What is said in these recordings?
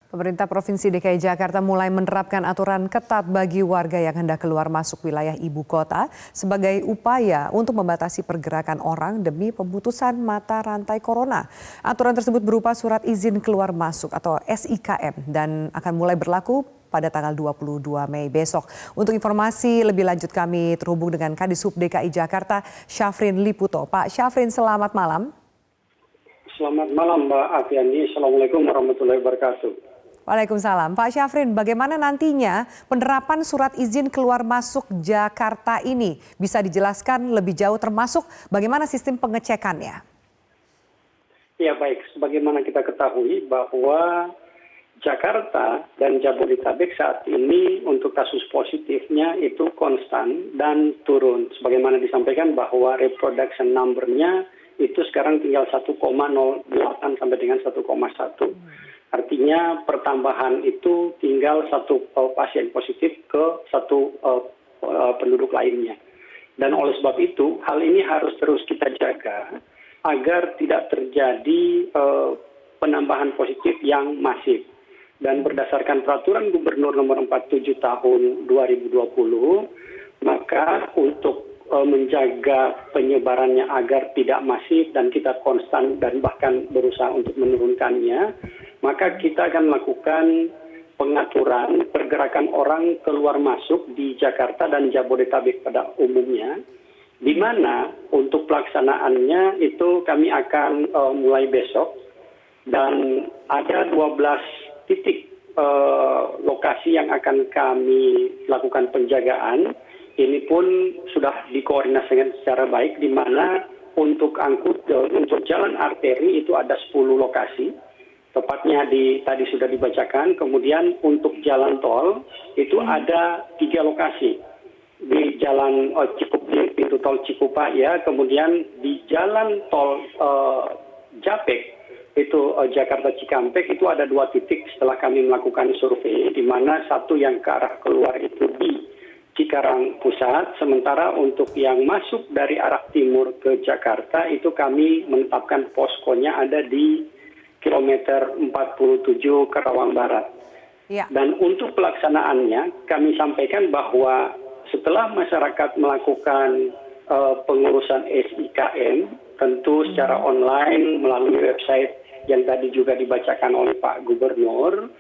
Pemerintah Provinsi DKI Jakarta mulai menerapkan aturan ketat bagi warga yang hendak keluar masuk wilayah ibu kota sebagai upaya untuk membatasi pergerakan orang demi pemutusan mata rantai corona. Aturan tersebut berupa surat izin keluar masuk atau SIKM dan akan mulai berlaku pada tanggal 22 Mei besok. Untuk informasi lebih lanjut kami terhubung dengan Kadishub DKI Jakarta, Syafrin Liputo. Pak Syafrin, selamat malam. Selamat malam Mbak Afiani. Assalamualaikum warahmatullahi wabarakatuh. Waalaikumsalam. Pak Syafrin, bagaimana nantinya penerapan surat izin keluar masuk Jakarta ini? Bisa dijelaskan lebih jauh termasuk bagaimana sistem pengecekannya? Ya baik, sebagaimana kita ketahui bahwa Jakarta dan Jabodetabek saat ini untuk kasus positifnya itu konstan dan turun. Sebagaimana disampaikan bahwa reproduction number-nya itu sekarang tinggal 1,08 sampai dengan 1,1. Artinya pertambahan itu tinggal satu pasien positif ke satu penduduk lainnya. Dan oleh sebab itu hal ini harus terus kita jaga agar tidak terjadi penambahan positif yang masif. Dan berdasarkan peraturan Gubernur nomor 47 tahun 2020, maka untuk menjaga penyebarannya agar tidak masif dan kita konstan dan bahkan berusaha untuk menurunkannya, maka kita akan melakukan pengaturan pergerakan orang keluar masuk di Jakarta dan Jabodetabek pada umumnya, di mana untuk pelaksanaannya itu kami akan mulai besok dan ada 12 titik lokasi yang akan kami lakukan penjagaan. Ini pun sudah dikoordinasikan secara baik, di mana untuk untuk jalan arteri itu ada 10 lokasi. Tepatnya tadi sudah dibacakan, kemudian untuk jalan tol itu ada 3 lokasi. Di jalan pintu tol Cikupa ya, kemudian di jalan tol Japek, itu Jakarta Cikampek itu ada 2 titik setelah kami melakukan survei, di mana satu yang ke arah keluar itu di Cikarang Pusat, sementara untuk yang masuk dari arah timur ke Jakarta itu kami menetapkan poskonya ada di kilometer 47 Karawang Barat. Ya. Dan untuk pelaksanaannya kami sampaikan bahwa setelah masyarakat melakukan pengurusan SIKM, tentu secara online melalui website yang tadi juga dibacakan oleh Pak Gubernur,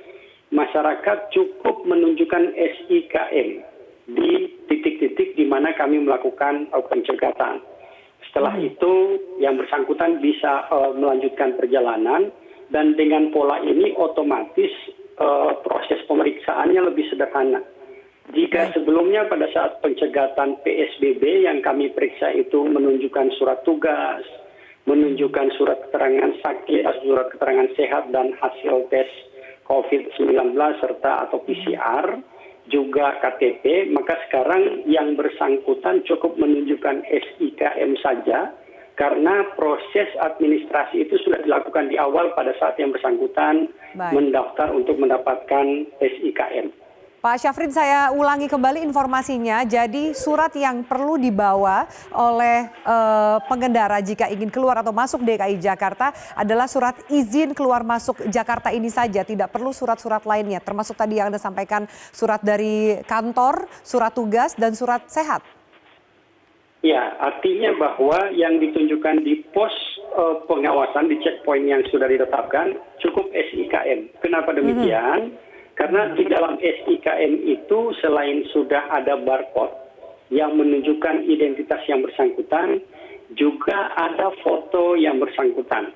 masyarakat cukup menunjukkan SIKM di titik-titik di mana kami melakukan pencegatan. Setelah itu yang bersangkutan bisa melanjutkan perjalanan, dan dengan pola ini otomatis proses pemeriksaannya lebih sederhana. Jika sebelumnya pada saat pencegatan PSBB yang kami periksa itu menunjukkan surat tugas, menunjukkan surat keterangan sakit, surat keterangan sehat dan hasil tes COVID-19 serta atau PCR, juga KTP, maka sekarang yang bersangkutan cukup menunjukkan SIKM saja, karena proses administrasi itu sudah dilakukan di awal pada saat yang bersangkutan mendaftar untuk mendapatkan SIKM. Pak Syafrin, saya ulangi kembali informasinya. Jadi surat yang perlu dibawa oleh pengendara jika ingin keluar atau masuk DKI Jakarta adalah surat izin keluar masuk Jakarta ini saja. Tidak perlu surat-surat lainnya, termasuk tadi yang Anda sampaikan surat dari kantor, surat tugas, dan surat sehat. Ya, artinya bahwa yang ditunjukkan di pos pengawasan, di checkpoint yang sudah ditetapkan, cukup SIKM. Kenapa demikian? Karena di dalam SIKM itu selain sudah ada barcode yang menunjukkan identitas yang bersangkutan, juga ada foto yang bersangkutan.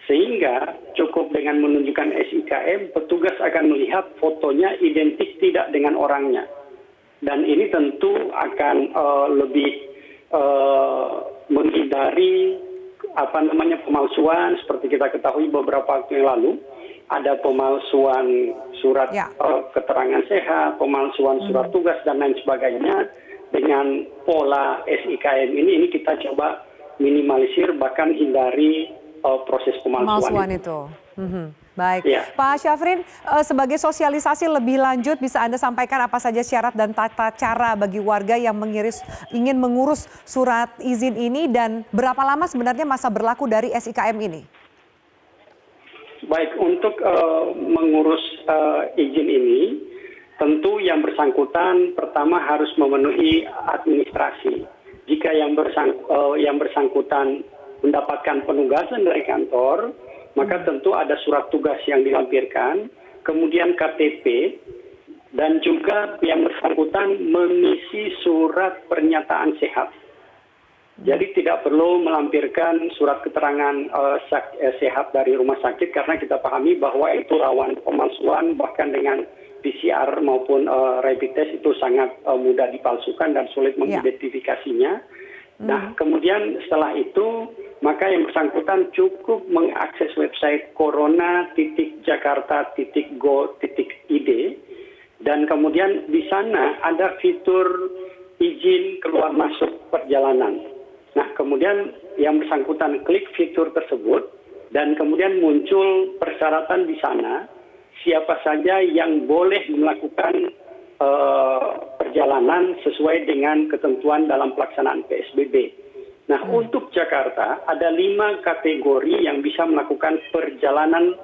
Sehingga cukup dengan menunjukkan SIKM, petugas akan melihat fotonya identik tidak dengan orangnya. Dan ini tentu akan lebih menghindari pemalsuan. Seperti kita ketahui beberapa waktu yang lalu ada pemalsuan surat keterangan sehat, pemalsuan surat tugas dan lain sebagainya. Dengan pola SIKM ini kita coba minimalisir, bahkan hindari proses pemalsuan itu. Baik, ya. Pak Syafrin, sebagai sosialisasi lebih lanjut bisa Anda sampaikan apa saja syarat dan tata cara bagi warga yang ingin mengurus surat izin ini dan berapa lama sebenarnya masa berlaku dari SIKM ini? Baik, untuk mengurus izin ini, tentu yang bersangkutan pertama harus memenuhi administrasi. Jika yang bersangkutan mendapatkan penugasan dari kantor, maka tentu ada surat tugas yang dilampirkan, kemudian KTP, dan juga yang bersangkutan mengisi surat pernyataan sehat. Jadi tidak perlu melampirkan surat keterangan sehat dari rumah sakit karena kita pahami bahwa itu rawan pemalsuan, bahkan dengan PCR maupun rapid test itu sangat mudah dipalsukan dan sulit mengidentifikasinya. Nah, kemudian setelah itu maka yang bersangkutan cukup mengakses website corona.jakarta.go.id dan kemudian di sana ada fitur izin keluar masuk perjalanan. Nah, kemudian yang bersangkutan klik fitur tersebut dan kemudian muncul persyaratan di sana siapa saja yang boleh melakukan perjalanan sesuai dengan ketentuan dalam pelaksanaan PSBB. Nah, untuk Jakarta ada 5 kategori yang bisa melakukan perjalanan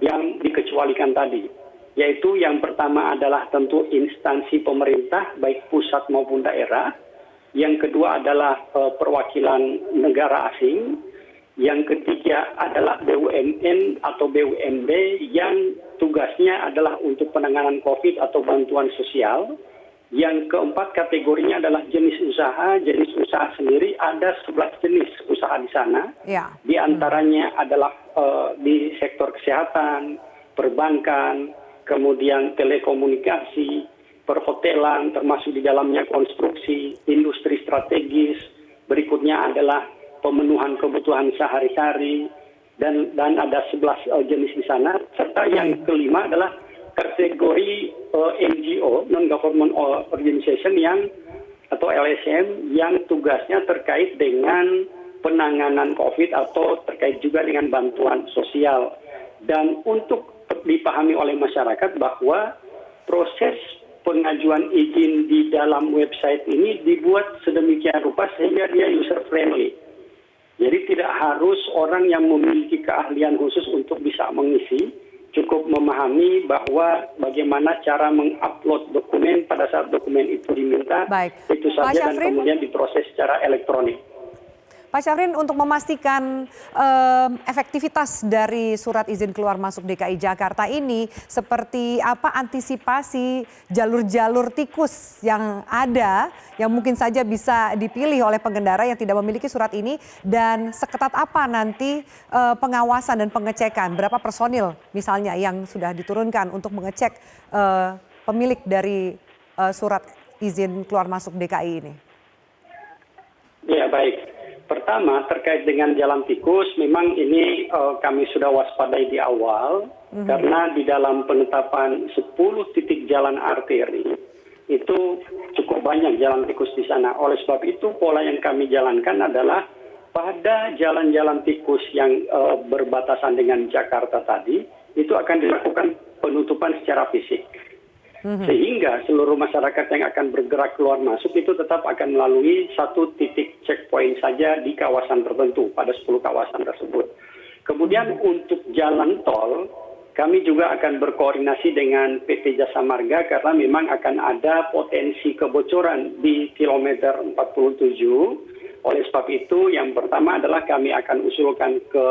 yang dikecualikan tadi. Yaitu yang pertama adalah tentu instansi pemerintah baik pusat maupun daerah. Yang kedua adalah perwakilan negara asing. Yang ketiga adalah BUMN atau BUMD yang tugasnya adalah untuk penanganan COVID atau bantuan sosial. Yang keempat kategorinya adalah jenis usaha. Jenis usaha sendiri ada 11 jenis usaha di sana. Ya. Di antaranya adalah di sektor kesehatan, perbankan, kemudian telekomunikasi, perhotelan, termasuk di dalamnya konstruksi, industri strategis, berikutnya adalah pemenuhan kebutuhan sehari-hari, dan ada 11 jenis di sana, serta yang kelima adalah kategori NGO, Non-Government Organization atau LSM, yang tugasnya terkait dengan penanganan COVID atau terkait juga dengan bantuan sosial. Dan untuk dipahami oleh masyarakat bahwa proses pengajuan izin di dalam website ini dibuat sedemikian rupa sehingga dia user friendly. Jadi tidak harus orang yang memiliki keahlian khusus untuk bisa mengisi, cukup memahami bahwa bagaimana cara mengupload dokumen pada saat dokumen itu diminta. Baik. Itu saja dan kemudian diproses secara elektronik. Pak Syafrin, untuk memastikan efektivitas dari surat izin keluar masuk DKI Jakarta ini, seperti apa antisipasi jalur-jalur tikus yang ada, yang mungkin saja bisa dipilih oleh pengendara yang tidak memiliki surat ini, dan seketat apa nanti pengawasan dan pengecekan, berapa personil misalnya yang sudah diturunkan untuk mengecek pemilik dari surat izin keluar masuk DKI ini? Ya, baik. Pertama, terkait dengan jalan tikus, memang ini kami sudah waspadai di awal, karena di dalam penetapan 10 titik jalan arteri, itu cukup banyak jalan tikus di sana. Oleh sebab itu, pola yang kami jalankan adalah pada jalan-jalan tikus yang berbatasan dengan Jakarta tadi, itu akan dilakukan penutupan secara fisik. Sehingga seluruh masyarakat yang akan bergerak keluar masuk itu tetap akan melalui satu titik checkpoint saja di kawasan tertentu pada 10 kawasan tersebut. Kemudian untuk jalan tol, kami juga akan berkoordinasi dengan PT Jasa Marga karena memang akan ada potensi kebocoran di kilometer 47. Oleh sebab itu yang pertama adalah kami akan usulkan ke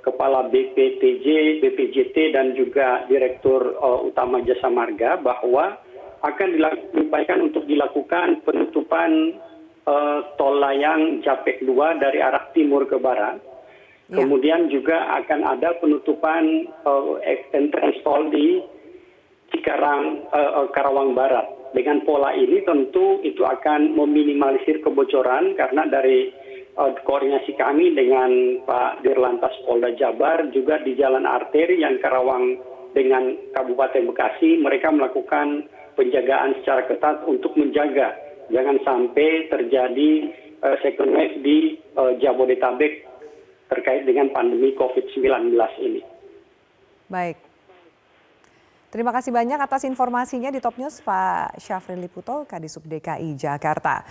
Kepala BPTJ, BPJT, dan juga Direktur Utama Jasa Marga bahwa akan diupayakan untuk dilakukan penutupan tol layang Japek 2 dari arah timur ke barat. Ya. Kemudian juga akan ada penutupan entrance tol di Karawang Barat. Dengan pola ini tentu itu akan meminimalisir kebocoran karena dari koordinasi kami dengan Pak Dirlantas Polda Jabar juga di jalan arteri yang Karawang dengan Kabupaten Bekasi, mereka melakukan penjagaan secara ketat untuk menjaga jangan sampai terjadi second wave di Jabodetabek terkait dengan pandemi COVID-19 ini. Baik. Terima kasih banyak atas informasinya di Top News, Pak Syafrin Liputo, Kadisub DKI Jakarta.